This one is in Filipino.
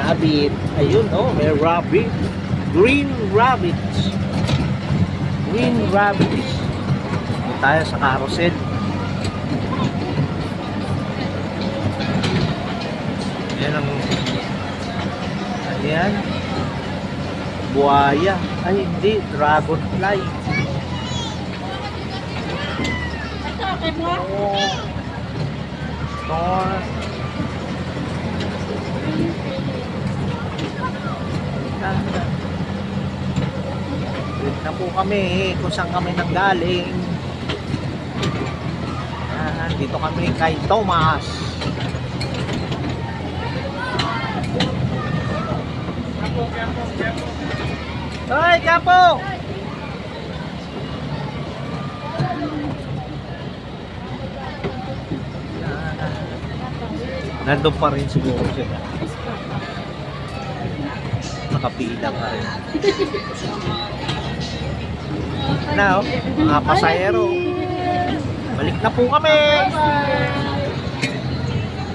rabbit. Ayun, oh, may rabbit. Green rabbits. Green rabbits. Dito tayo sa carousel. Ayan ang... Ayan. Buhaya. Ay, hindi. Dragonfly. Oh. Ito. Dito na po kami kung saan kami nanggaling. Dito kami kay Thomas. Hoy, Kapo! Nandun pa rin siguro sila. Nakapila pa rin. Na, oh, mga pasahero. Balik na po kami!